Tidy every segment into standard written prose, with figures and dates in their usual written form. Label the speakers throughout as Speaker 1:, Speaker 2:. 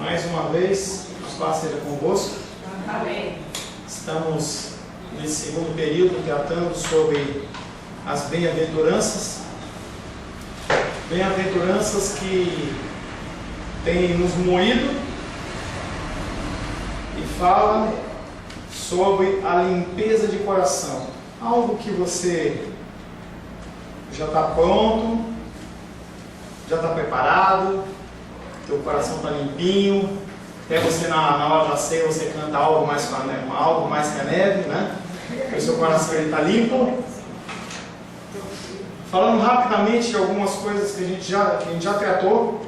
Speaker 1: Mais uma vez, a paz seja convosco.
Speaker 2: Amém.
Speaker 1: Estamos nesse segundo período tratando sobre as bem-aventuranças. Bem-aventuranças que têm nos moído e falam sobre a limpeza de coração. Algo que você já está pronto, já está preparado, teu coração está limpinho, até você na hora da ceia você canta algo mais que a neve, né? O seu coração está limpo. Falando rapidamente de algumas coisas que a gente já tratou.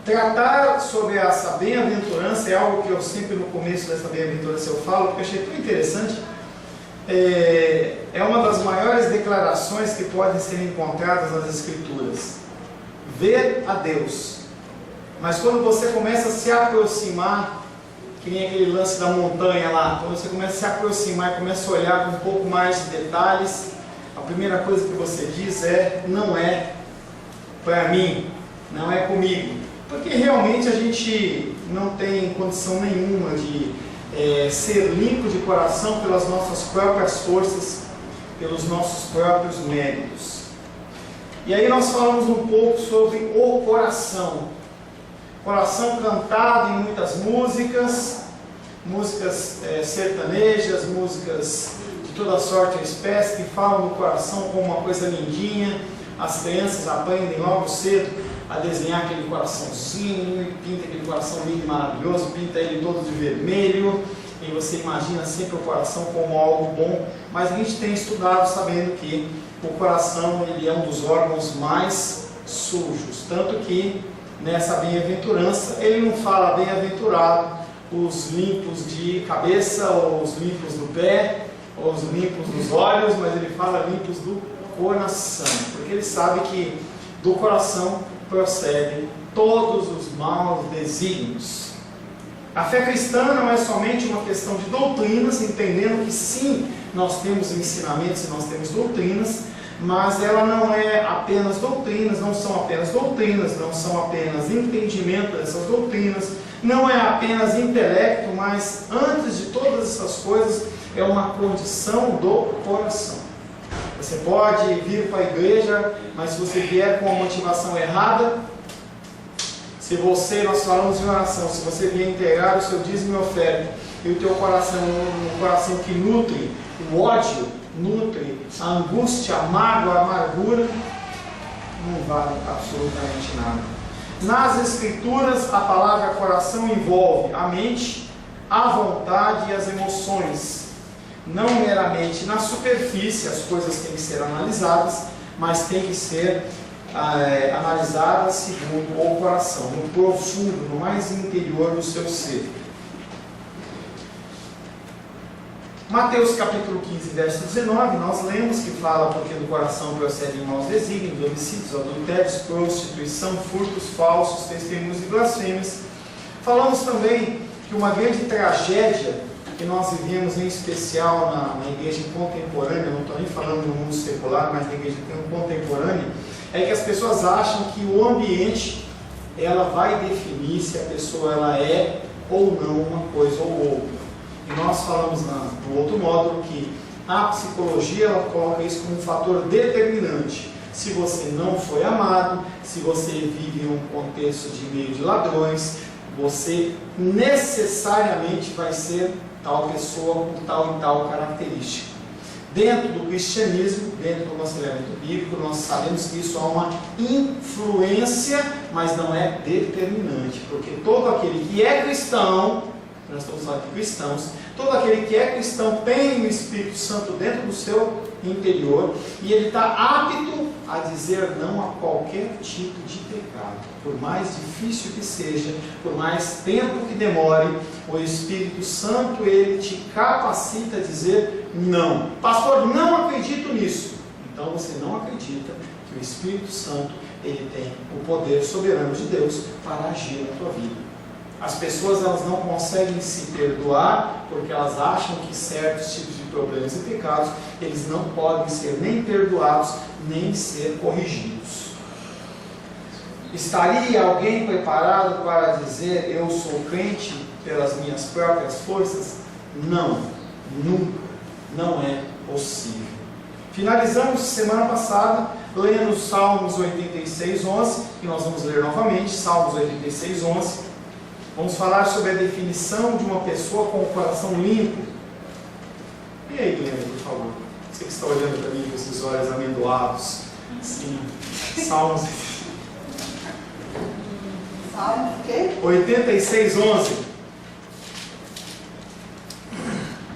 Speaker 1: Tratar sobre essa bem-aventurança é algo que eu sempre no começo dessa bem-aventurança eu falo, porque eu achei tão interessante. É uma das maiores declarações que podem ser encontradas nas Escrituras. Ver a Deus. Mas quando você começa a se aproximar, que nem aquele lance da montanha lá, quando você começa a se aproximar e começa a olhar com um pouco mais de detalhes, a primeira coisa que você diz não é para mim, não é comigo. Porque realmente a gente não tem condição nenhuma de ser limpo de coração pelas nossas próprias forças, pelos nossos próprios méritos. E aí nós falamos um pouco sobre o coração. Coração cantado em muitas músicas sertanejas, músicas de toda sorte e espécie, que falam do coração como uma coisa lindinha. As crianças aprendem logo cedo a desenhar aquele coraçãozinho, e pinta aquele coração lindo e maravilhoso, pinta ele todo de vermelho, e você imagina sempre o coração como algo bom, mas a gente tem estudado sabendo que o coração ele é um dos órgãos mais sujos, tanto que nessa bem-aventurança ele não fala bem-aventurado os limpos de cabeça, ou os limpos do pé, ou os limpos dos olhos, mas ele fala limpos do coração, porque ele sabe que do coração procedem todos os maus desígnios. A fé cristã não é somente uma questão de doutrinas, entendendo que sim, nós temos ensinamentos e nós temos doutrinas, mas ela não é apenas doutrinas, não são apenas doutrinas, não são apenas entendimento dessas doutrinas, não é apenas intelecto, mas antes de todas essas coisas é uma condição do coração. Você pode vir para a igreja, mas se você vier com a motivação errada, nós falamos em oração, se você vier integrar o seu dízimo e oferta, e o teu coração um coração que nutre o ódio, nutre a angústia, a mágoa, a amargura, não vale absolutamente nada. Nas Escrituras, a palavra coração envolve a mente, a vontade e as emoções. Não meramente na superfície, as coisas têm que ser analisadas, mas têm que ser analisadas segundo o coração, no profundo, no mais interior do seu ser. Mateus capítulo 15, verso 19, nós lemos que fala: porque do coração procedem maus desígnios, homicídios, adultérios, prostituição, furtos, falsos testemunhos e blasfêmias. Falamos também que uma grande tragédia que nós vivemos, em especial na igreja contemporânea, não estou nem falando no mundo secular, mas na igreja contemporânea, é que as pessoas acham que o ambiente ela vai definir se a pessoa ela é ou não uma coisa ou outra. E nós falamos no outro módulo que a psicologia ela coloca isso como um fator determinante. Se você não foi amado, se você vive em um contexto de meio de ladrões, você necessariamente vai ser tal pessoa com tal e tal característica. Dentro do cristianismo, dentro do aconselhamento bíblico, nós sabemos que isso há uma influência, mas não é determinante, porque todo aquele que é cristão, nós estamos falando de cristãos, todo aquele que é cristão tem o Espírito Santo dentro do seu interior, e ele está apto a dizer não a qualquer tipo de pecado, por mais difícil que seja, por mais tempo que demore, o Espírito Santo ele te capacita a dizer não. Pastor, não acredito nisso. Então você não acredita que o Espírito Santo ele tem o poder soberano de Deus para agir na tua vida. As pessoas elas não conseguem se perdoar porque elas acham que certos tipos de problemas e pecados eles não podem ser nem perdoados nem ser corrigidos. Estaria alguém preparado para dizer eu sou crente pelas minhas próprias forças? Não, nunca, não é possível. Finalizamos semana passada lendo Salmos 86:11, que nós vamos ler novamente, Salmos 86:11. Vamos falar sobre a definição de uma pessoa com o coração limpo. E aí, Guilherme, por favor? Você que está olhando para mim com esses olhos amendoados. Sim, Salmos...
Speaker 2: Salmo o quê?
Speaker 1: 86:11.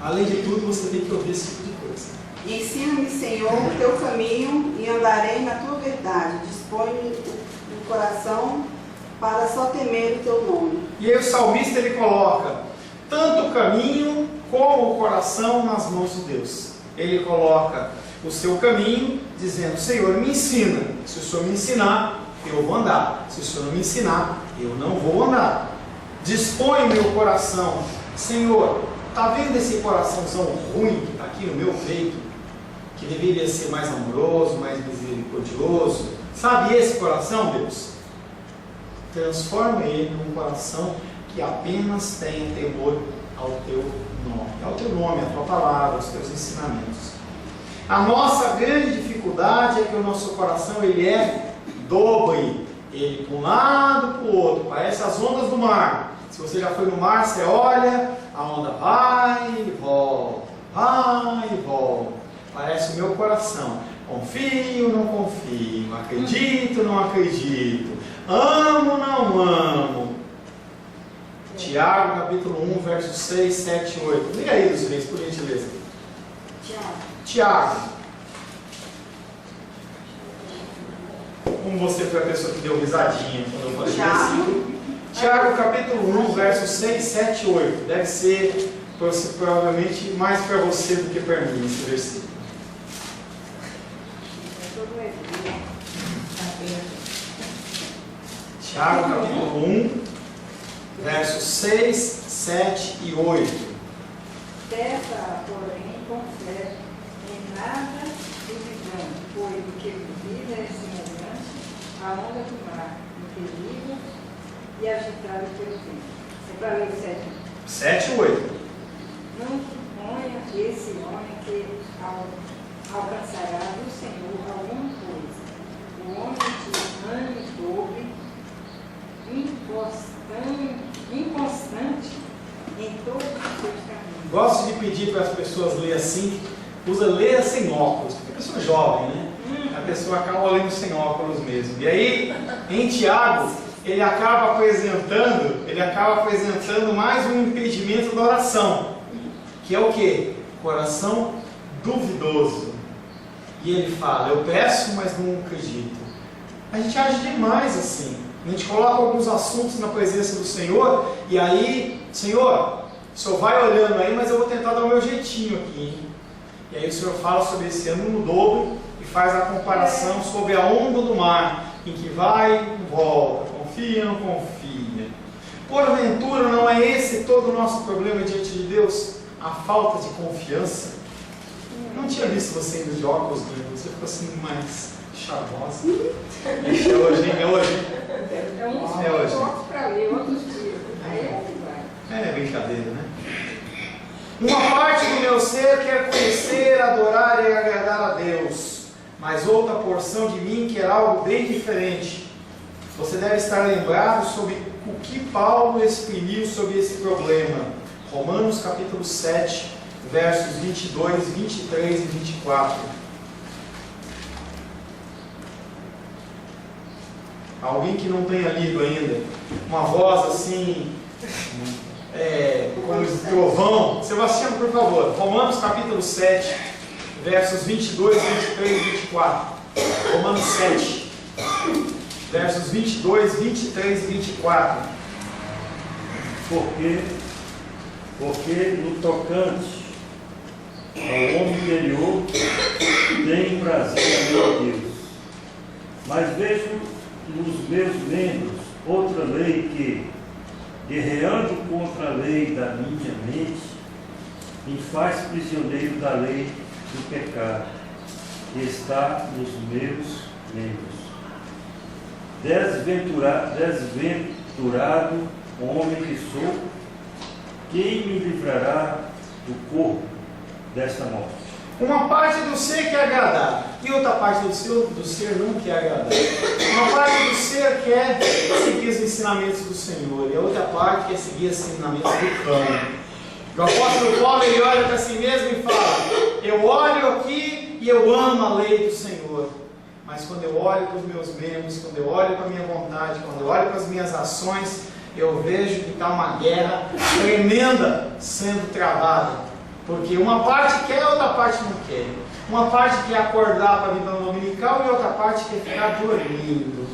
Speaker 1: Além de tudo, você tem que ouvir esse tipo de coisa.
Speaker 2: Ensina-me, Senhor, o teu caminho e andarei na tua verdade. Dispõe-me o coração para só temer o teu nome.
Speaker 1: E aí o salmista ele coloca tanto o caminho como o coração nas mãos de Deus. Ele coloca o seu caminho dizendo: Senhor, me ensina. Se o Senhor me ensinar, eu vou andar. Se o Senhor não me ensinar, eu não vou andar. Dispõe meu coração. Senhor, está vendo esse coraçãozão ruim que está aqui no meu peito? Que deveria ser mais amoroso, mais misericordioso. Sabe esse coração, Deus? Transforma ele num coração que apenas tenha temor ao teu nome. Ao teu nome, à tua palavra, aos teus ensinamentos. A nossa grande dificuldade é que o nosso coração ele é dobre. Ele para um lado, para o outro. Parece as ondas do mar. Se você já foi no mar, você olha, a onda vai e volta. Vai e volta. Parece o meu coração. Confio, não confio. Acredito, não acredito. Amo, não amo. Tiago, capítulo 1, versos 6, 7 e 8. Leia aí dos reis, por gentileza. Tiago. Como você foi a pessoa que deu risadinha quando eu falei versículo? Tiago, capítulo 1, versos 6, 7 e 8. Deve ser provavelmente mais para você do que para mim esse versículo. Tiago, capítulo 1, versos 6, 7 e 8.
Speaker 3: Peça, porém, com fé, em nada duvidando, pois o que duvida é semelhante à onda do mar, impelida e agitada pelo vento. Você vai ler o 7.
Speaker 1: 7 e 8.
Speaker 3: Não suponha esse homem que alcançará do Senhor alguma coisa. O homem de ânimo dobre, inconstante em todos os seus caminhos.
Speaker 1: Gosto de pedir para as pessoas lerem assim, leia sem óculos, porque a pessoa é jovem, né? A pessoa acaba lendo sem óculos mesmo. E aí, em Tiago, ele acaba apresentando mais um impedimento da oração, que é o quê? Coração duvidoso. E ele fala: eu peço, mas não acredito. A gente age demais assim. A gente coloca alguns assuntos na presença do Senhor, e aí, Senhor, o Senhor vai olhando aí, mas eu vou tentar dar o meu jeitinho aqui, hein? E aí o Senhor fala sobre esse ano no dobro e faz a comparação sobre a onda do mar, em que vai e volta, confia ou não confia. Porventura não é esse todo o nosso problema diante de Deus? A falta de confiança? Não tinha visto você indo de óculos, você ficou assim mais charmosa. É hoje, hein? É hoje.
Speaker 3: É hoje. Outros para ler, outros tiram. Aí é que vai.
Speaker 1: É brincadeira, né? Uma parte do meu ser quer conhecer, adorar e agradar a Deus, mas outra porção de mim quer algo bem diferente. Você deve estar lembrado sobre o que Paulo exprimiu sobre esse problema. Romanos capítulo 7, versos 22, 23 e 24. Alguém que não tenha lido ainda, uma voz assim, como de trovão. Sebastião, por favor, Romanos capítulo 7, versos 22, 23 e 24. Romanos 7, versos 22, 23 e 24.
Speaker 4: Porque no tocante ao homem interior tem prazer meu Deus. Mas vejo nos meus membros outra lei que, guerreando contra a lei da minha mente, me faz prisioneiro da lei do pecado que está nos meus membros. Desventurado homem que sou, quem me livrará do corpo desta morte?
Speaker 1: Uma parte do ser quer agradar e outra parte do ser não quer agradar. Uma parte do ser quer seguir os ensinamentos do Senhor e a outra parte quer seguir os ensinamentos do cão. O apóstolo Paulo, ele olha para si mesmo e fala: eu olho aqui e eu amo a lei do Senhor, mas quando eu olho para os meus membros, quando eu olho para a minha vontade, quando eu olho para as minhas ações, eu vejo que está uma guerra tremenda sendo travada. Porque uma parte quer, outra parte não quer. Uma parte quer acordar para a vida dominical e outra parte quer ficar dormindo.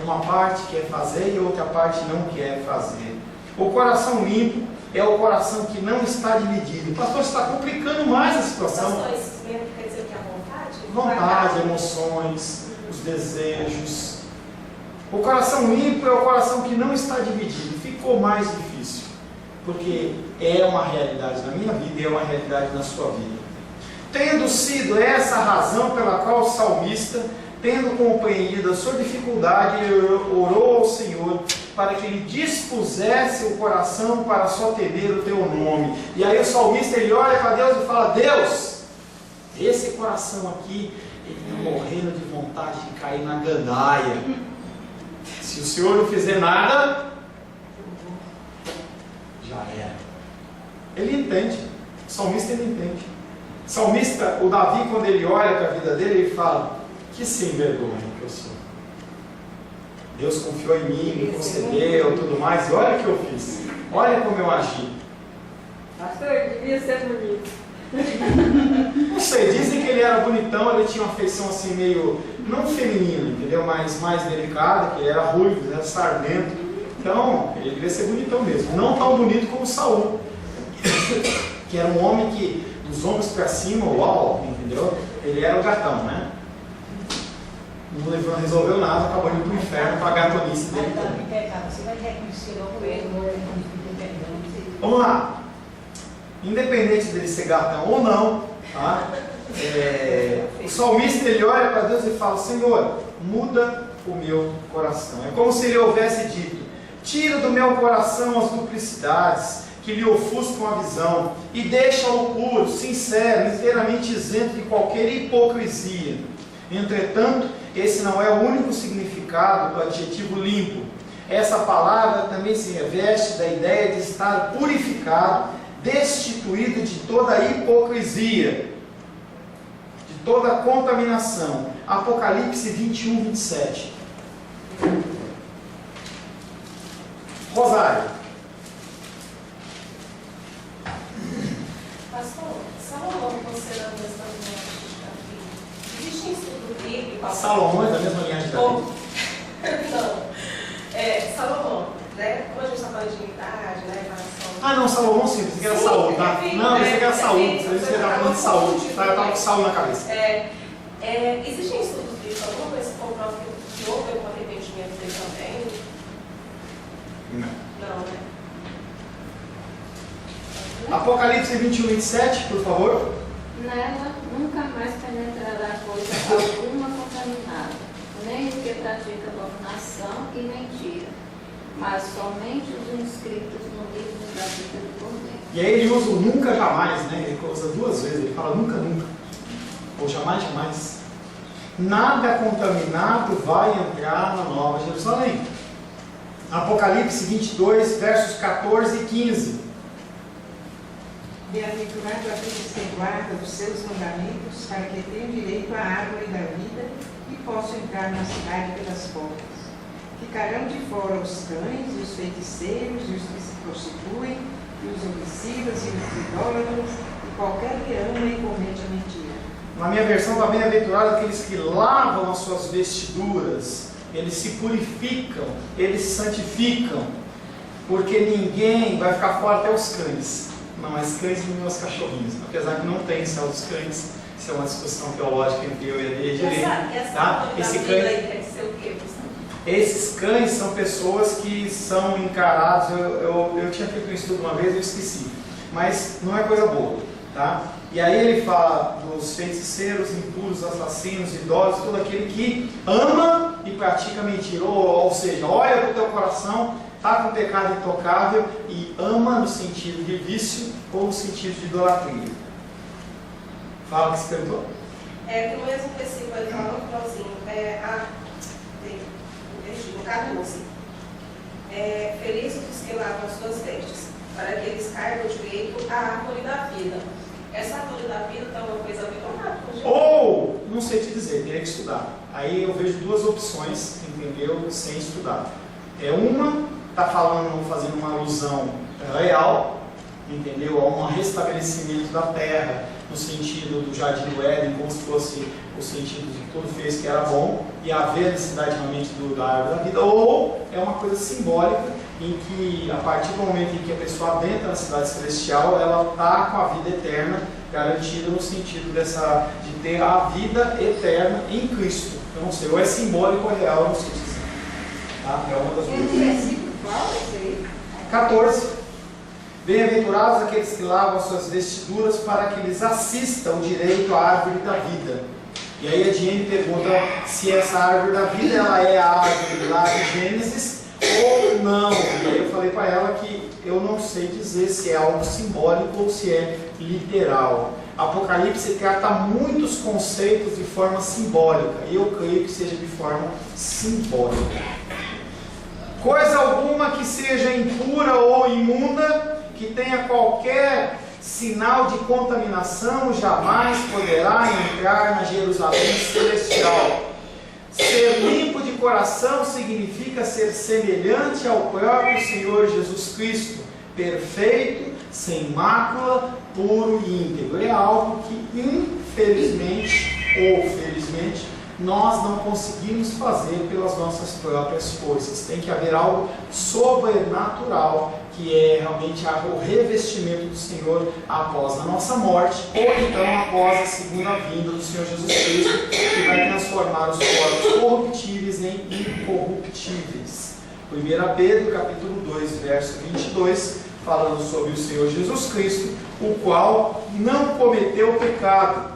Speaker 1: Uma parte quer fazer e outra parte não quer fazer. O coração limpo é o coração que não está dividido. O pastor está complicando mais a situação.
Speaker 5: Pastor, isso mesmo quer dizer que é a vontade?
Speaker 1: Vontade, emoções, os desejos. O coração limpo é o coração que não está dividido. Ficou mais difícil. Porque é uma realidade na minha vida e é uma realidade na sua vida. Tendo sido essa a razão pela qual o salmista, tendo compreendido a sua dificuldade, orou ao Senhor para que ele dispusesse o coração para só temer o teu nome. E aí o salmista, ele olha para Deus e fala: Deus, esse coração aqui, ele está morrendo de vontade de cair na gandaia. Se o Senhor não fizer nada, já era. Ele entende. O salmista, ele entende. O salmista, o Davi, quando ele olha para a vida dele, ele fala: que sem vergonha que eu sou. Deus confiou em mim, me concedeu, tudo mais, e olha o que eu fiz. Olha como eu agi.
Speaker 3: Pastor, eu devia ser bonito.
Speaker 1: Não sei, dizem que ele era bonitão, ele tinha uma feição assim meio, não feminina, entendeu? Mas mais delicada, que ele era ruivo, ele era sardento. Então, ele devia ser bonitão mesmo. Não tão bonito como Saul, que era um homem que, dos ombros para cima, uau, entendeu? Ele era o gatão, né? Não resolveu nada, acabou indo para o inferno para a gatonice dele também.
Speaker 3: Você vai reconhecer o erro,
Speaker 1: Vamos lá. Independente dele ser gatão ou não, tá? O salmista, ele olha para Deus e fala: Senhor, muda o meu coração. É como se ele houvesse dito: tira do meu coração as duplicidades que lhe ofuscam a visão e deixa-o puro, sincero, inteiramente isento de qualquer hipocrisia. Entretanto, esse não é o único significado do adjetivo limpo. Essa palavra também se reveste da ideia de estar purificado, destituído de toda hipocrisia, de toda contaminação. Apocalipse 21, 27. Rosário.
Speaker 5: Pastor, Salomão, considerando essa linhagem de Davi, existe um estudo bíblico?
Speaker 1: Salomão é da mesma linhagem de Davi?
Speaker 5: Não. Salomão, né? Como a gente está falando de unidade, né? Relação...
Speaker 1: Ah, não, Salomão sim, pensei que era Saul, tá? Não, pensei que era Saul, pensei que estava falando de Saul, tá? Eu estava com Saul na cabeça.
Speaker 5: Existem estudos bíblicos, alguma coisa que comprova que houve um arrependimento dele também? Não, né?
Speaker 1: Apocalipse 21, 27, por favor.
Speaker 6: Nela nunca mais penetrará coisa alguma contaminada, nem o que pratica abominação e mentira, mas somente os inscritos no livro da vida do Cordeiro.
Speaker 1: E aí ele usa o nunca jamais, né? Ele usa duas vezes, ele fala nunca, nunca. Ou jamais, jamais. Nada contaminado vai entrar na Nova Jerusalém. Apocalipse 22, versos 14 e 15.
Speaker 7: Bem-aventurado aqueles que guardam os seus mandamentos, para que tenham direito à árvore da vida e possam entrar na cidade pelas portas. Ficarão de fora os cães, e os feiticeiros, e os que se prostituem, e os homicidas, e os idólatras, e qualquer que ama e comete a mentira.
Speaker 1: Na minha versão está bem-aventurado aqueles que lavam as suas vestiduras, eles se purificam, eles se santificam, porque ninguém vai ficar fora, até os cães. Não, mas cães não meus cachorrinhos, apesar que não tem céu dos cães, isso é uma discussão teológica entre eu e a Edilene. Tá? Esses cães são pessoas que são encarados, eu tinha feito um estudo uma vez, eu esqueci, mas não é coisa boa. Tá? E aí ele fala dos feiticeiros, impuros, assassinos, idosos, todo aquele que ama e pratica mentira. Ou seja, olha para o teu coração, está com pecado intocável e ama no sentido de vício ou no sentido de idolatria. Fala que se perguntou.
Speaker 5: No mesmo versículo ele fala no finalzinho, no caso 11, felizes os que lavam as suas vestes, para que eles caibam direito à árvore da vida. Essa árvore da vida está uma coisa bem rápida.
Speaker 1: Ou, não sei te dizer, teria que estudar. Aí eu vejo duas opções, entendeu? Sem estudar. Uma está falando, fazendo uma alusão real, entendeu? A um restabelecimento da terra, no sentido do Jardim do Éden, como se fosse o sentido de que tudo fez que era bom, e haver necessidade realmente da árvore da vida. Ou é uma coisa simbólica, em que a partir do momento em que a pessoa adentra na cidade celestial, ela está com a vida eterna garantida no sentido de ter a vida eterna em Cristo. Eu não sei, ou é simbólico ou é real, eu não sei dizer. Tá? É uma das duas.
Speaker 3: Versículo qual é esse aí?
Speaker 1: 14. Bem-aventurados aqueles que lavam suas vestiduras para que lhes assista o direito à árvore da vida. E aí a Diane pergunta se essa árvore da vida ela é a árvore lá de Gênesis ou não. E aí eu falei para ela que eu não sei dizer se é algo simbólico ou se é literal. Apocalipse trata muitos conceitos de forma simbólica, e eu creio que seja de forma simbólica. Coisa alguma que seja impura ou imunda, que tenha qualquer sinal de contaminação, jamais poderá entrar na Jerusalém celestial. Ser limpo de coração significa ser semelhante ao próprio Senhor Jesus Cristo, perfeito, sem mácula, puro e íntegro. É algo que, infelizmente ou felizmente, nós não conseguimos fazer pelas nossas próprias forças. Tem que haver algo sobrenatural, que é realmente o revestimento do Senhor após a nossa morte, ou então após a segunda vinda do Senhor Jesus Cristo, que vai transformar os corpos corruptíveis em incorruptíveis. 1 Pedro, capítulo 2, verso 22, falando sobre o Senhor Jesus Cristo, o qual não cometeu pecado,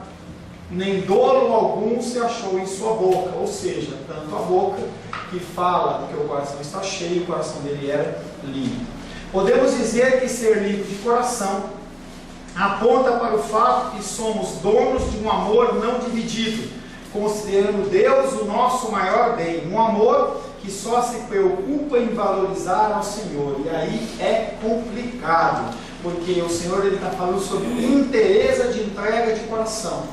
Speaker 1: nem dolo algum se achou em sua boca. Ou seja, tanto a boca que fala que o coração está cheio, o coração dele era limpo. Podemos dizer que ser limpo de coração aponta para o fato que somos donos de um amor não dividido, considerando Deus o nosso maior bem, um amor que só se preocupa em valorizar ao Senhor. E aí é complicado, porque o Senhor está falando sobre inteireza de entrega de coração.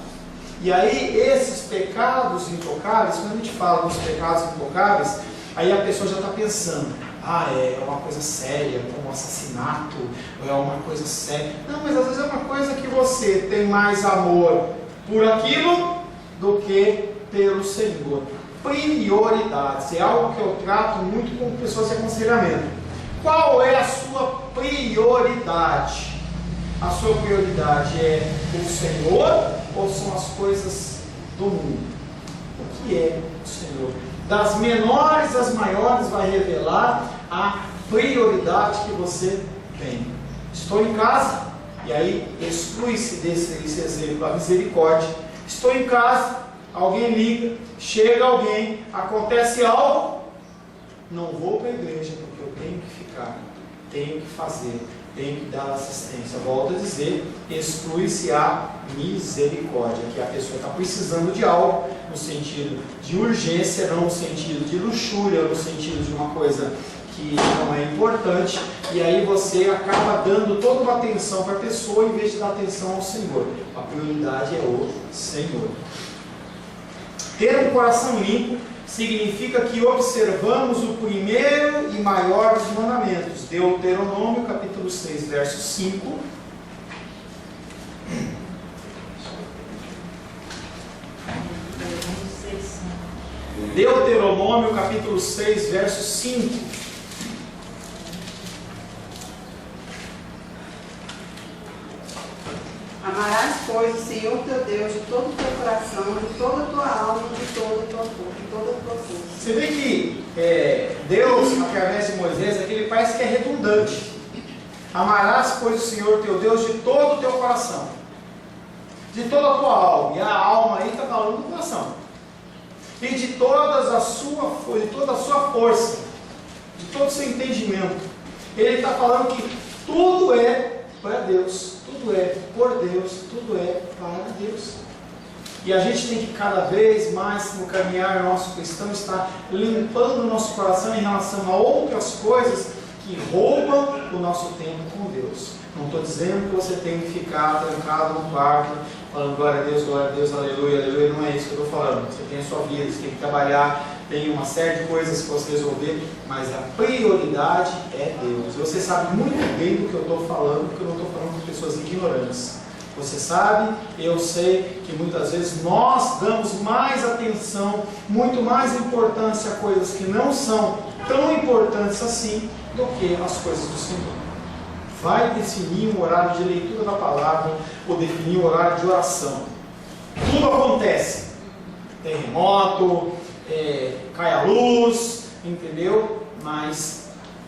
Speaker 1: E aí esses pecados intocáveis, quando a gente fala dos pecados intocáveis, aí a pessoa já está pensando, é uma coisa séria, como um assassinato, ou é uma coisa séria. Não, mas às vezes é uma coisa que você tem mais amor por aquilo do que pelo Senhor. Prioridades, é algo que eu trato muito com pessoas de aconselhamento. Qual é a sua prioridade? A sua prioridade é o Senhor ou são as coisas do mundo? O que é o Senhor? Das menores às maiores vai revelar a prioridade que você tem. Estou em casa, e aí exclui-se desse exemplo a misericórdia. Estou em casa, alguém liga, chega alguém, acontece algo, não vou para a igreja porque eu tenho que ficar, tenho que fazer, tenho que dar assistência. Volto a dizer, exclui-se a misericórdia, que a pessoa está precisando de algo, no sentido de urgência, não no sentido de luxúria, no sentido de uma coisa que não é importante, e aí você acaba dando toda uma atenção para a pessoa em vez de dar atenção ao Senhor. A prioridade é o Senhor. Ter um coração limpo significa que observamos o primeiro e maior dos mandamentos. Deuteronômio, capítulo 6, verso 5. Deuteronômio, capítulo 6, verso 5.
Speaker 2: Amarás, pois, o Senhor teu Deus de todo o teu coração, de toda a tua alma, de toda a tua força.
Speaker 1: Você vê que Deus, através de Moisés, aquele parece que é redundante. Amarás, pois, o Senhor teu Deus de todo o teu coração. de toda a tua alma. E a alma aí está falando do coração. E de toda a sua força, de todo o seu entendimento. Ele está falando que tudo é para Deus, tudo é por Deus, tudo é para Deus. E a gente tem que cada vez mais no caminhar nosso cristão estar limpando o nosso coração em relação a outras coisas que roubam o nosso tempo com Deus. Não estou dizendo que você tem que ficar trancado no quarto, falando glória a Deus, aleluia, aleluia. Não é isso que eu estou falando. Você tem a sua vida, você tem que trabalhar, tem uma série de coisas que você resolver, mas a prioridade é Deus. Você sabe muito bem do que eu estou falando, porque eu não estou falando de pessoas ignorantes. Você sabe, eu sei que muitas vezes nós damos mais atenção, muito mais importância a coisas que não são tão importantes assim do que as coisas do Senhor. Vai definir um horário de leitura da palavra ou definir um horário de oração. Tudo acontece. Terremoto, cai a luz, entendeu? Mas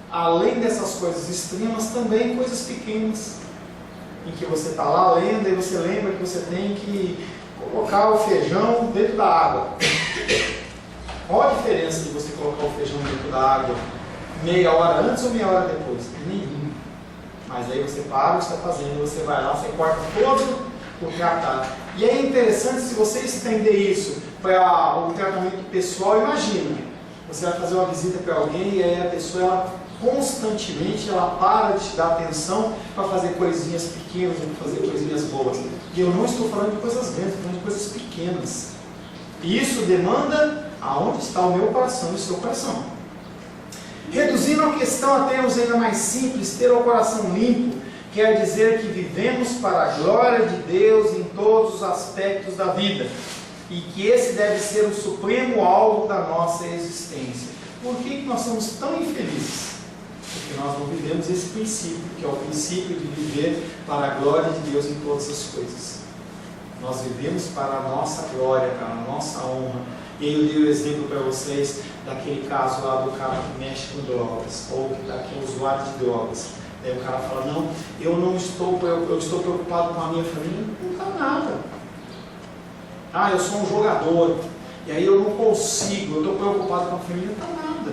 Speaker 1: além dessas coisas extremas, também coisas pequenas. Em que você está lá lendo e você lembra que você tem que colocar o feijão dentro da água. Qual a diferença de você colocar o feijão dentro da água meia hora antes ou meia hora depois? Nenhuma. Mas aí você para o que está fazendo, você vai lá, você corta todo o tratado. E é interessante se você estender isso para o tratamento pessoal. Imagina, você vai fazer uma visita para alguém e aí a pessoa ela constantemente ela para de te dar atenção para fazer coisinhas pequenas ou para fazer coisinhas boas. E eu não estou falando de coisas grandes, estou falando de coisas pequenas. E isso demanda aonde está o meu coração e o seu coração. Reduzindo a questão a termos ainda mais simples, ter o coração limpo quer dizer que vivemos para a glória de Deus em todos os aspectos da vida e que esse deve ser o supremo alvo da nossa existência. Por que nós somos tão infelizes? Porque nós não vivemos esse princípio, que é o princípio de viver para a glória de Deus em todas as coisas. Nós vivemos para a nossa glória, para a nossa honra. E aí eu dei o exemplo para vocês daquele caso lá do cara que mexe com drogas, ou que é usuário de drogas. Aí o cara fala, não, eu estou preocupado com a minha família. Não está nada. Ah, eu sou um jogador, e aí eu não consigo, eu estou preocupado com a família. Não está nada.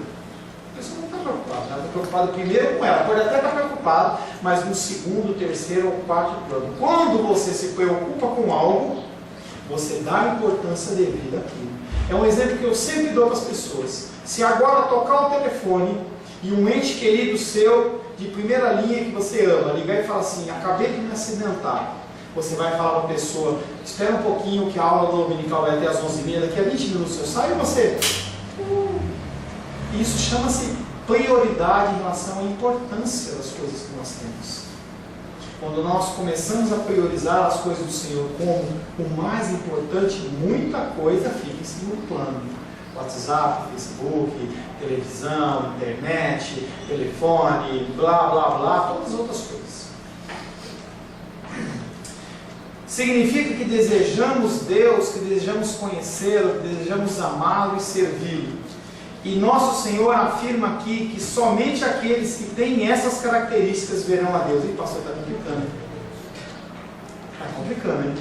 Speaker 1: A pessoa não está preocupada. Ela está preocupada primeiro com ela, pode até estar preocupada, mas no segundo, terceiro ou quarto plano. Quando você se preocupa com algo, você dá importância devida àquilo. É um exemplo que eu sempre dou para as pessoas. Se agora tocar o telefone e um ente querido seu, de primeira linha que você ama, ligar e falar assim, acabei de me acidentar. Você vai falar para a pessoa, espera um pouquinho que a aula dominical vai até às 11h30, daqui a 20 minutos eu saio e você... Isso chama-se prioridade em relação à importância das coisas que nós temos. Quando nós começamos a priorizar as coisas do Senhor como o mais importante, muita coisa fica em segundo plano. WhatsApp, Facebook, televisão, internet, telefone, blá, blá, blá, todas as outras coisas. Significa que desejamos Deus, que desejamos conhecê-lo, que desejamos amá-lo e servi-lo. E nosso Senhor afirma aqui que somente aqueles que têm essas características verão a Deus. E pastor, está complicando. Está complicando, hein?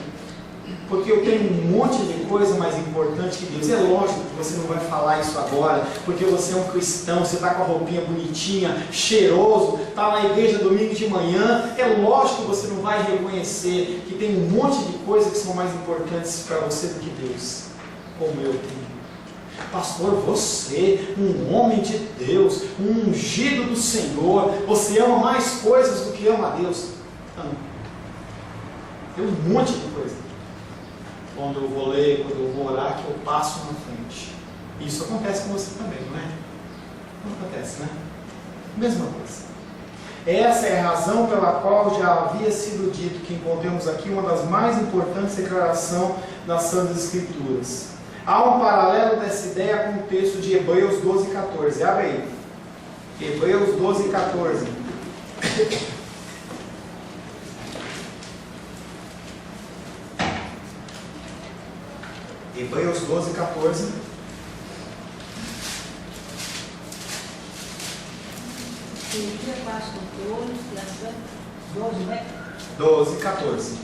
Speaker 1: Porque eu tenho um monte de coisa mais importante que Deus. É lógico que você não vai falar isso agora, porque você é um cristão, você está com a roupinha bonitinha, cheiroso, está na igreja domingo de manhã. É lógico que você não vai reconhecer que tem um monte de coisas que são mais importantes para você do que Deus, como eu tenho. Pastor, você, um homem de Deus, um ungido do Senhor, você ama mais coisas do que ama a Deus? Não. Tem um monte de coisa. Quando eu vou ler, quando eu vou orar, que eu passo na frente. Isso acontece com você também, não é? Não acontece, né? Mesma coisa. Essa é a razão pela qual já havia sido dito que encontramos aqui uma das mais importantes declarações das Santas Escrituras. Há um paralelo dessa ideia com o texto de Hebreus 12:14. Abre aí. Hebreus 12:14. Hebreus 12:14.
Speaker 3: Dia paz com todos, 12, né?
Speaker 1: 12:14.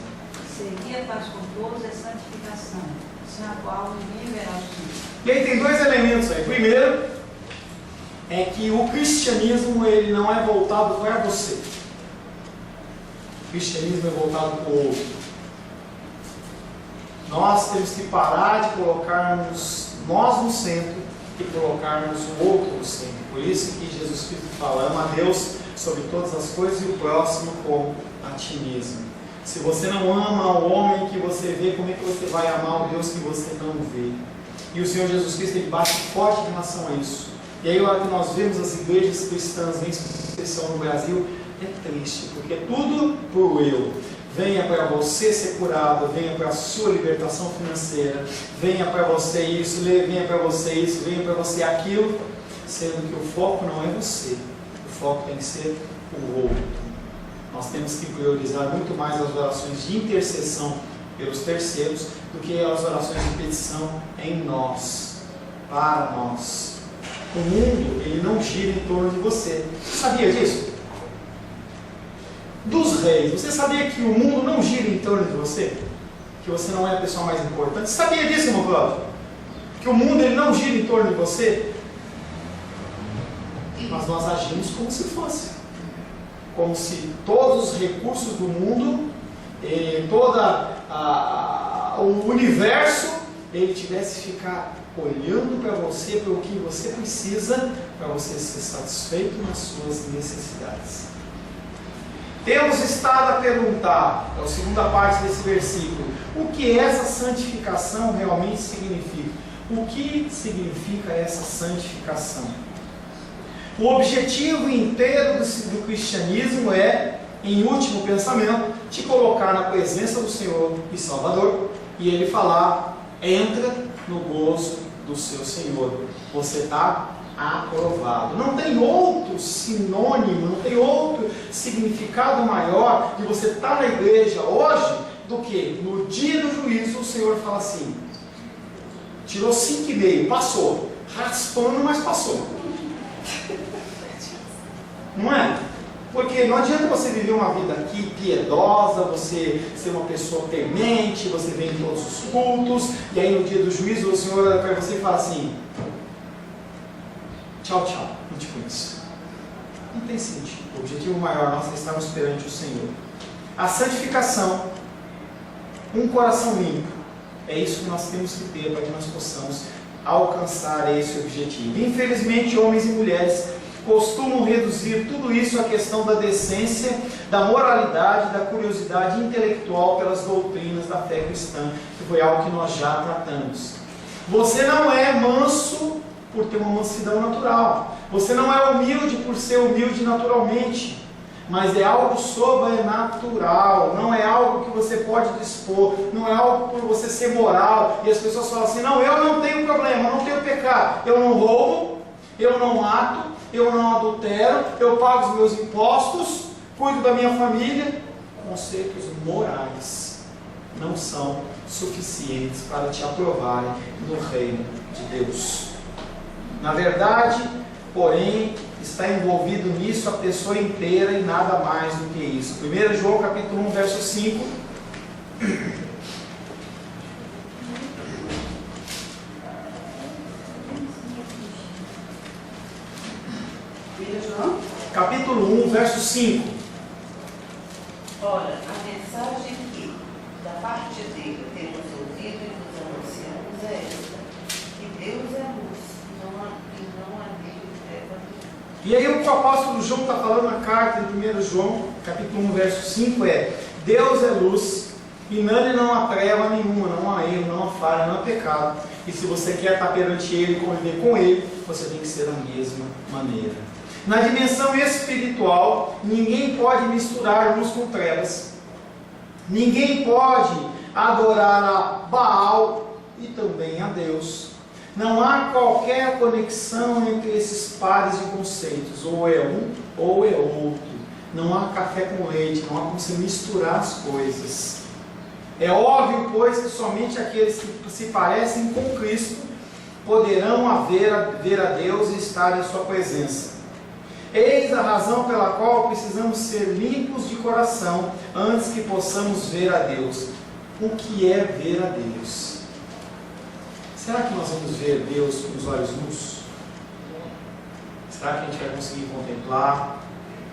Speaker 3: Seguir a paz com todos é santificação, sem a qual ninguém verá o Senhor.
Speaker 1: E aí tem dois elementos aí. Primeiro, é que o cristianismo ele não é voltado para você. O cristianismo é voltado para o outro. Nós temos que parar de colocarmos nós no centro e colocarmos o outro no centro. Por isso que Jesus Cristo fala, ama a Deus sobre todas as coisas e o próximo como a ti mesmo. Se você não ama o homem que você vê, como é que você vai amar o Deus que você não vê? E o Senhor Jesus Cristo ele bate forte em relação a isso. E aí, a hora que nós vemos as igrejas cristãs em sucessão no Brasil, é triste, porque é tudo por eu. Venha para você ser curado, venha para a sua libertação financeira, venha para você isso, venha para você isso, venha para você aquilo, sendo que o foco não é você, o foco tem que ser o outro. Nós temos que priorizar muito mais as orações de intercessão pelos terceiros do que as orações de petição em nós, para nós. O mundo, ele não gira em torno de você. Você sabia disso? Dos reis, você sabia que o mundo não gira em torno de você? Que você não é a pessoa mais importante? Você sabia disso, irmão Cláudio? Que o mundo ele não gira em torno de você? Mas nós agimos como se fosse. Como se todos os recursos do mundo, o universo, ele tivesse que ficar olhando para você, para o que você precisa, para você ser satisfeito nas suas necessidades. Temos estado a perguntar, é a segunda parte desse versículo, o que essa santificação realmente significa? O que significa essa santificação? O objetivo inteiro do cristianismo é, em último pensamento, te colocar na presença do Senhor e Salvador, e Ele falar, entra no gozo do seu Senhor. Você está aprovado. Não tem outro sinônimo, não tem outro significado maior de você estar na igreja hoje do que no dia do juízo o Senhor fala assim, tirou 5,5, passou, raspando, mas passou. Não é? Porque não adianta você viver uma vida aqui piedosa, você ser uma pessoa temente, você vem em todos os cultos, e aí no dia do juízo o Senhor olha para você e fala assim, tchau, tchau, não te conheço. Não tem sentido. O objetivo maior nosso é estarmos perante o Senhor. A santificação, um coração limpo, é isso que nós temos que ter para que nós possamos alcançar esse objetivo. Infelizmente, homens e mulheres costumam reduzir tudo isso à questão da decência, da moralidade, da curiosidade intelectual pelas doutrinas da fé cristã, que foi algo que nós já tratamos. Você não é manso por ter uma mansidão natural. Você não é humilde por ser humilde naturalmente. Mas é algo sobrenatural. Não é algo que você pode dispor. Não é algo por você ser moral. E as pessoas falam assim, não, eu não tenho problema, eu não tenho pecado. Eu não roubo, eu não mato, eu não adultero, eu pago os meus impostos, cuido da minha família. Conceitos morais não são suficientes para te aprovarem no reino de Deus. Na verdade, porém, está envolvido nisso a pessoa inteira e nada mais do que isso. 1 João capítulo 1, verso 5.
Speaker 2: João?
Speaker 1: Capítulo 1, verso 5.
Speaker 8: Ora, a mensagem que, da parte dele, temos ouvido e nos anunciamos é esta, que Deus é luz, e não há nele treva.
Speaker 1: E aí o que o apóstolo João está falando na carta de 1 João, capítulo 1, verso 5 é, Deus é luz, e nele não há treva nenhuma, não há erro, não há falha, não há pecado. E se você quer estar perante Ele e conviver com Ele, você tem que ser da mesma maneira. Na dimensão espiritual, ninguém pode misturar luz com trevas. Ninguém pode adorar a Baal e também a Deus. Não há qualquer conexão entre esses pares de conceitos. Ou é um ou é outro. Não há café com leite, não há como se misturar as coisas. É óbvio, pois, que somente aqueles que se parecem com Cristo poderão ver a Deus e estar em sua presença. Eis a razão pela qual precisamos ser limpos de coração antes que possamos ver a Deus. O que é ver a Deus? Será que nós vamos ver Deus com os olhos nus? Será que a gente vai conseguir contemplar?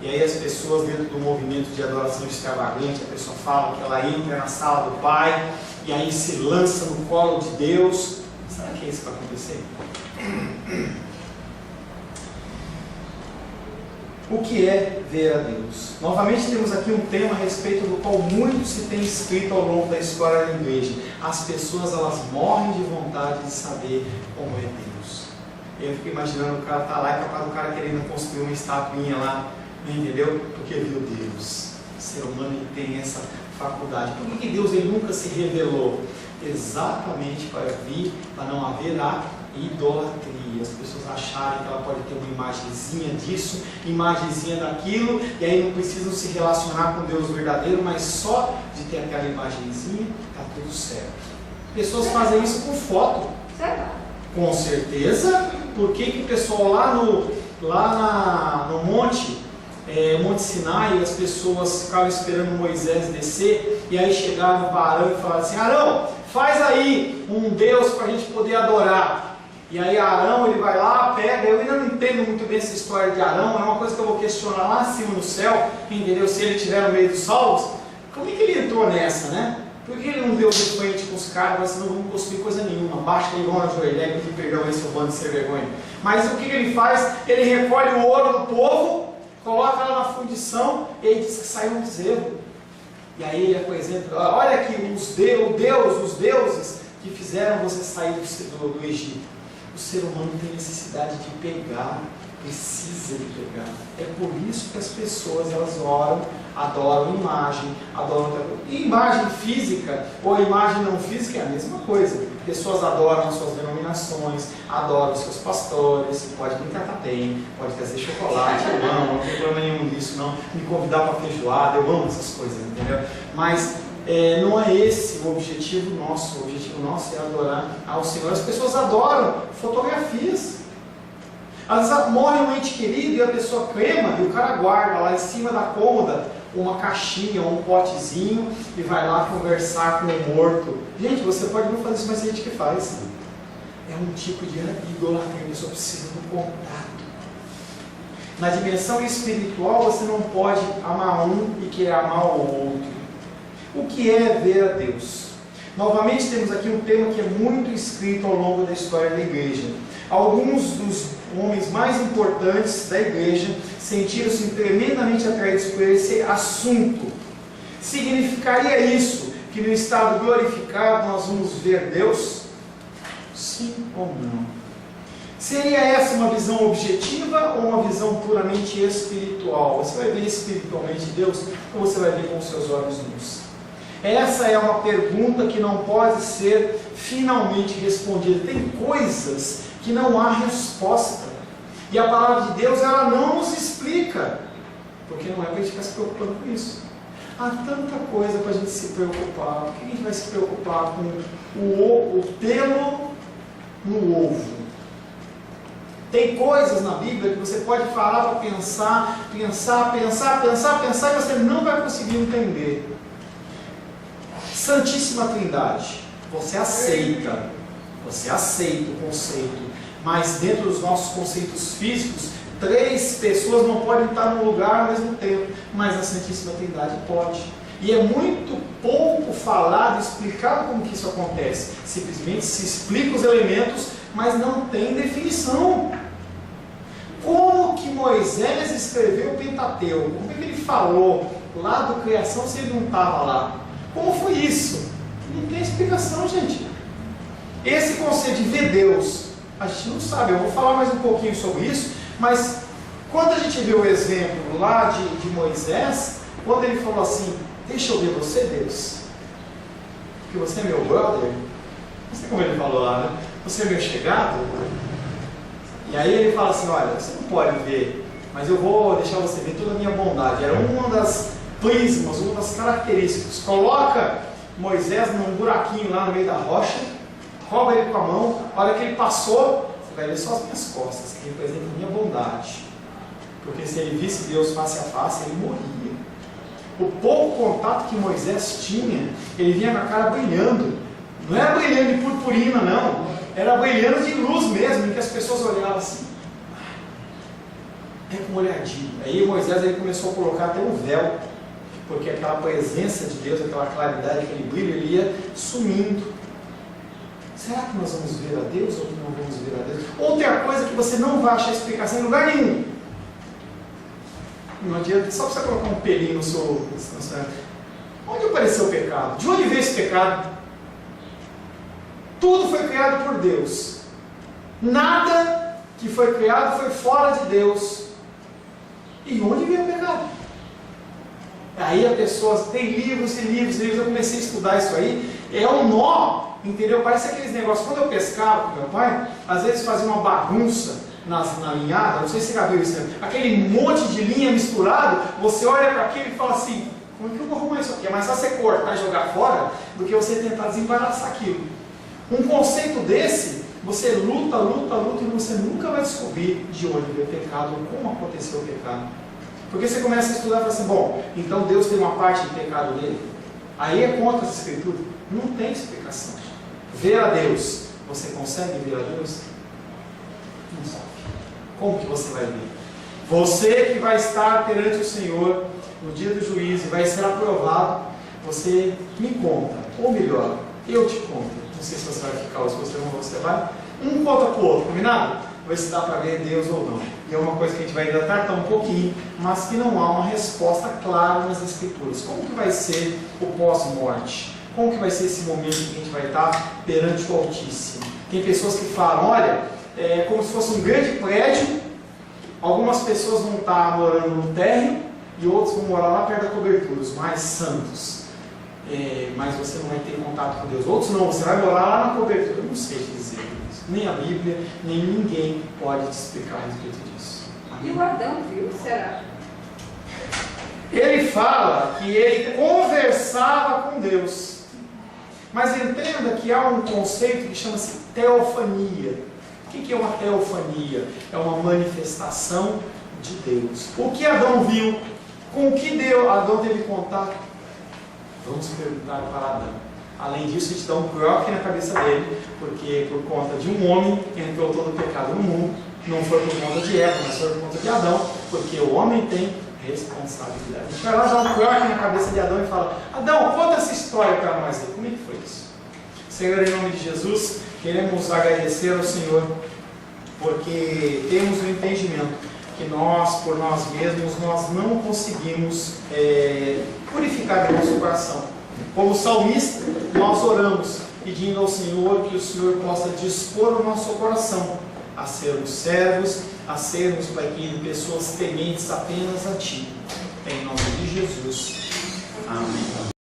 Speaker 1: E aí as pessoas dentro do movimento de adoração extravagante, a pessoa fala que ela entra na sala do Pai e aí se lança no colo de Deus. Será que é isso que vai acontecer? O que é ver a Deus? Novamente temos aqui um tema a respeito do qual muito se tem escrito ao longo da história da igreja. As pessoas, elas morrem de vontade de saber como é Deus. Eu fico imaginando o cara tá lá e capaz do cara querendo construir uma estatuinha lá, entendeu? Porque viu Deus. O ser humano ele tem essa faculdade. Por que Deus ele nunca se revelou? Exatamente para vir, para não haver a idolatria. As pessoas acharem que ela pode ter uma imagenzinha disso, imagenzinha daquilo, e aí não precisam se relacionar com Deus verdadeiro, mas só de ter aquela imagenzinha, está tudo certo. Pessoas fazem isso com foto. Com certeza. Por que o pessoal lá no Monte Sinai, as pessoas ficavam esperando Moisés descer, e aí chegaram para Arão e falaram assim: Arão, faz aí um Deus para a gente poder adorar. E aí Arão, ele vai lá, pega, eu ainda não entendo muito bem essa história de Arão, é uma coisa que eu vou questionar lá acima no céu, entendeu? Se ele estiver no meio dos salvos, como é que ele entrou nessa, né? Por que ele não deu de frente com os caras, mas não vão construir coisa nenhuma, baixa e vão ajoelhar e pedir perdão a esse bando de ser vergonha. Mas o que ele faz? Ele recolhe o ouro do povo, coloca lá na fundição, e ele diz que saiu um bezerro. E aí ele apresenta, olha aqui, os deuses que fizeram você sair do Egito. O ser humano tem necessidade de pegar, precisa de pegar. É por isso que as pessoas elas adoram imagem, imagem física ou imagem não física é a mesma coisa. Pessoas adoram as suas denominações, adoram os seus pastores, pode me tratar bem, pode trazer chocolate, eu amo, não tem problema nenhum nisso, não, me convidar para feijoada, eu amo essas coisas, entendeu? Mas não é esse o objetivo nosso. O objetivo nosso é adorar ao Senhor. As pessoas adoram fotografias. Às vezes morre um ente querido e a pessoa crema e o cara guarda lá em cima da cômoda uma caixinha ou um potezinho e vai lá conversar com o morto. Gente, você pode não fazer isso, mas tem gente que faz. É um tipo de idolatria, a pessoa precisa do contato. Na dimensão espiritual você não pode amar um e querer amar o outro. O que é ver a Deus? Novamente temos aqui um tema que é muito escrito ao longo da história da igreja. Alguns dos homens mais importantes da igreja sentiram-se tremendamente atraídos por esse assunto. Significaria isso que no estado glorificado nós vamos ver Deus? Sim ou não? Seria essa uma visão objetiva ou uma visão puramente espiritual? Você vai ver espiritualmente Deus ou você vai ver com os seus olhos nus? Essa é uma pergunta que não pode ser finalmente respondida. Tem coisas que não há resposta. E a palavra de Deus, ela não nos explica. Porque não é para a gente ficar se preocupando com isso. Há tanta coisa para a gente se preocupar. Por que a gente vai se preocupar com o pelo no ovo? Tem coisas na Bíblia que você pode falar para pensar, e você não vai conseguir entender. Santíssima Trindade, você aceita o conceito, mas dentro dos nossos conceitos físicos, 3 pessoas não podem estar num lugar ao mesmo tempo, mas a Santíssima Trindade pode. E é muito pouco falado, explicado como que isso acontece. Simplesmente se explica os elementos, mas não tem definição. Como que Moisés escreveu o Pentateuco? Como é que ele falou lá do criação se ele não estava lá? Como foi isso? Não tem explicação, gente. Esse conceito de ver Deus, a gente não sabe. Eu vou falar mais um pouquinho sobre isso, mas quando a gente vê o exemplo lá de Moisés, quando ele falou assim: deixa eu ver você, Deus, porque você é meu brother, não sei como ele falou lá, né? Você é meu chegado. E aí ele fala assim: olha, você não pode ver, mas eu vou deixar você ver toda a minha bondade. Era uma das prismas, uma das características. Coloca Moisés num buraquinho lá no meio da rocha, rouba ele com a mão, a hora que ele passou, você vai ver só as minhas costas, que representam a minha bondade. Porque se ele visse Deus face a face, ele morria. O pouco contato que Moisés tinha, ele vinha com a cara brilhando. Não era brilhando de purpurina, não. Era brilhando de luz mesmo, em que as pessoas olhavam assim. É com olhadinho. Aí Moisés ele começou a colocar até um véu, porque aquela presença de Deus, aquela claridade, aquele brilho, ele ia sumindo. Será que nós vamos ver a Deus ou que não vamos ver a Deus? Outra coisa que você não vai achar explicação em lugar nenhum. Não adianta, só para você colocar um pelinho no seu... Onde apareceu o pecado? De onde veio esse pecado? Tudo foi criado por Deus. Nada que foi criado foi fora de Deus. E onde veio o pecado? Aí a pessoa tem livros e livros e livros. Eu comecei a estudar isso aí. É um nó, entendeu? Parece aqueles negócios. Quando eu pescava com meu pai, às vezes fazia uma bagunça na linhada. Não sei se você já viu isso. Aquele monte de linha misturado. Você olha para aquilo e fala assim: como é que eu vou arrumar isso aqui? É mais fácil você cortar e jogar fora do que você tentar desembaraçar aquilo. Um conceito desse, você luta e você nunca vai descobrir de onde veio o pecado ou como aconteceu o pecado. Porque você começa a estudar e fala assim: bom, então Deus tem uma parte de pecado nele. Aí é contra as escrituras. Não tem explicação. Ver a Deus, você consegue ver a Deus? Não sabe. Como que você vai ver? Você que vai estar perante o Senhor no dia do juízo e vai ser aprovado, você me conta, ou melhor, eu te conto. Não sei se você vai ficar ou se você vai. Um conta para o outro, combinado? Ver se dá para ver Deus ou não. E é uma coisa que a gente vai ainda tratar um pouquinho, mas que não há uma resposta clara nas Escrituras. Como que vai ser o pós-morte? Como que vai ser esse momento que a gente vai estar perante o Altíssimo? Tem pessoas que falam: olha, é como se fosse um grande prédio, algumas pessoas vão estar morando no térreo e outros vão morar lá perto da cobertura, os mais santos. Mas você não vai ter contato com Deus. Outros não, você vai morar lá na cobertura. Eu não sei te dizer isso. Nem a Bíblia, nem ninguém pode te explicar a respeito disso.
Speaker 3: E o Adão viu, será?
Speaker 1: Ele fala que ele conversava com Deus. Mas entenda que há um conceito que chama-se teofania. O que é uma teofania? É uma manifestação de Deus. O que Adão viu? Com o que Adão teve contato? Vamos perguntar para Adão. Além disso, a gente dá um croque na cabeça dele, porque por conta de um homem entrou todo o pecado no mundo. Não foi por conta de Eva, mas foi por conta de Adão, porque o homem tem responsabilidade. A gente vai lá dar um croque na cabeça de Adão e fala: Adão, conta essa história para nós. Como é que foi isso? Senhor, em nome de Jesus, queremos agradecer ao Senhor, porque temos o entendimento que nós, por nós mesmos, nós não conseguimos purificar o nosso coração. Como salmista, nós oramos, pedindo ao Senhor que o Senhor possa dispor o nosso coração a sermos servos, a sermos, Pai querido, pessoas tementes apenas a Ti. Em nome de Jesus. Amém.